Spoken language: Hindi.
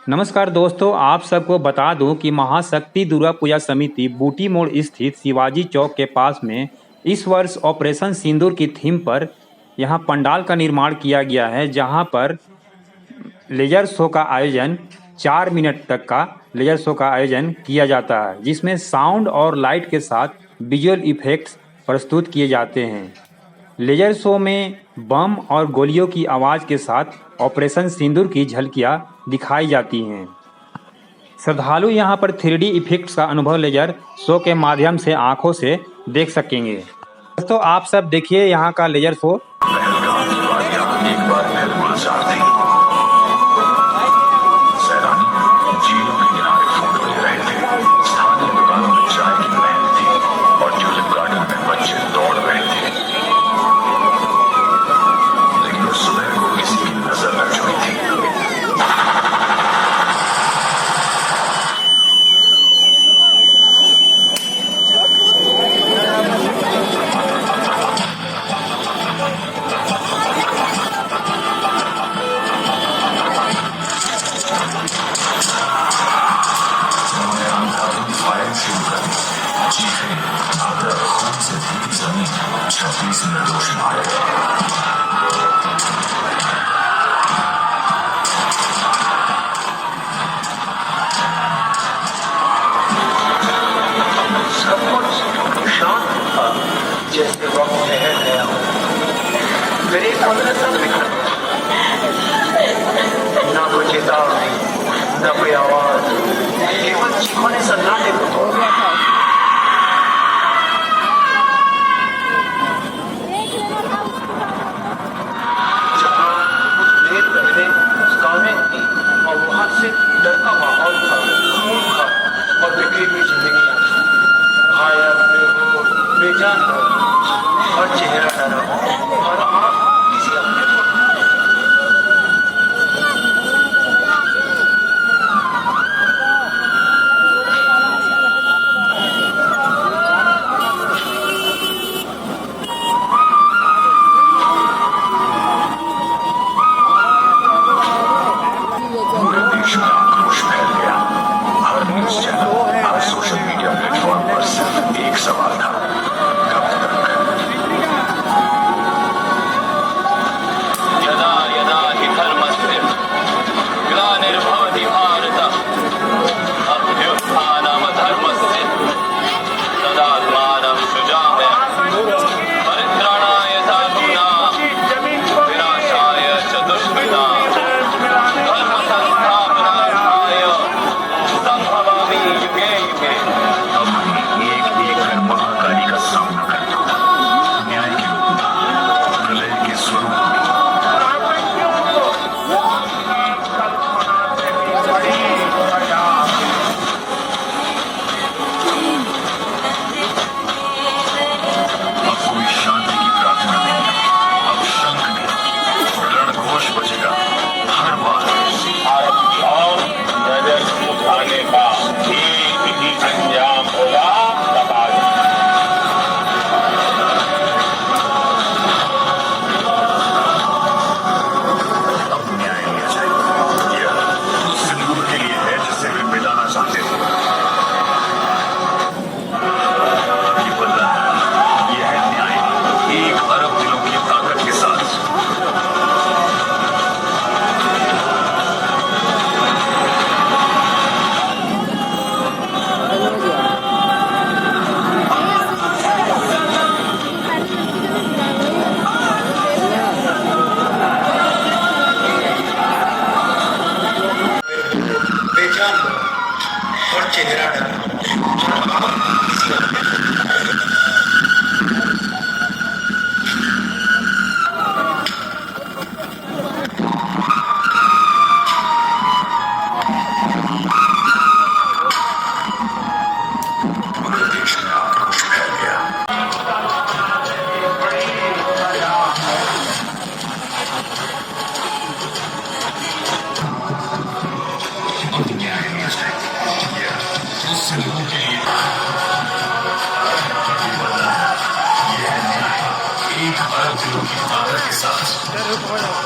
नमस्कार दोस्तों, आप सबको बता दूं कि महाशक्ति दुर्गा पूजा समिति बूटी मोड़ स्थित शिवाजी चौक के पास में इस वर्ष ऑपरेशन सिंदूर की थीम पर यहां पंडाल का निर्माण किया गया है, जहां पर लेजर शो का आयोजन 4 मिनट तक का लेजर शो का आयोजन किया जाता है, जिसमें साउंड और लाइट के साथ विजुअल इफेक्ट्स प्रस्तुत किए जाते हैं। लेजर शो में बम और गोलियों की आवाज़ के साथ ऑपरेशन सिंदूर की झलकियां दिखाई जाती हैं। श्रद्धालु यहां पर 3D इफेक्ट्स का अनुभव लेजर शो के माध्यम से आंखों से देख सकेंगे। दोस्तों, आप सब देखिए यहां का लेजर शो। जैसे वक्त ठहर गया हो, मेरे अंदर सब बिखर गया। ना कोई चेतावनी, ना कोई आवाज, केवल चीखने सन्नाटे को हो गया था। जहाँ कुछ देर पहले मुस्कानें थी और वहां से डर का माहौल था, खून था और बिखरी हुई जिंदगी, घायल, बेहोश, बेजान हो और चेहरा डरा और आप किसी अपने को पूरे देश में आक्रोश फैल गया। हर न्यूज चैनल, हर सोशल मीडिया प्लेटफॉर्म पर सिर्फ एक सवाल था, कब तक? यदा यदा हि धर्मस्य ग्लानिर्भवति भारत अभ्युत्थानमधर्मस्य तदात्मानं सृजाम्यहं परित्राणाय साधूनां विनाशाय च दुष्कृतां धर्मसंस्थापनार्थाय सम्भवामि युगे युगे। अब एक एक कर महाकाली का सामना करते हो, न्याय के रूप में, प्रलय के स्वरूप में। अब कोई शांति की प्रार्थना नहीं, अब शंख नहीं, रणघोष बजेगा हर बार। और नजर उठाने का एक ही अंजाम होगा, तबाही। अब न्याय लिया जाएगा। यह उस सिंदूर के लिए है जिसे वे मिलाना चाहते थे। ये बदला है, यह है न्याय, 1 अरब दिलों की ताकत के साथ। बेजान हो और चेहरा डरा। पूरे देश में आक्रोश फैल गया। अब न्याय लिया जाएगा। यह उस सिंदूर के लिए ये बदला है, यह है न्याय, 1 अरब दिलों की ताकत के साथ।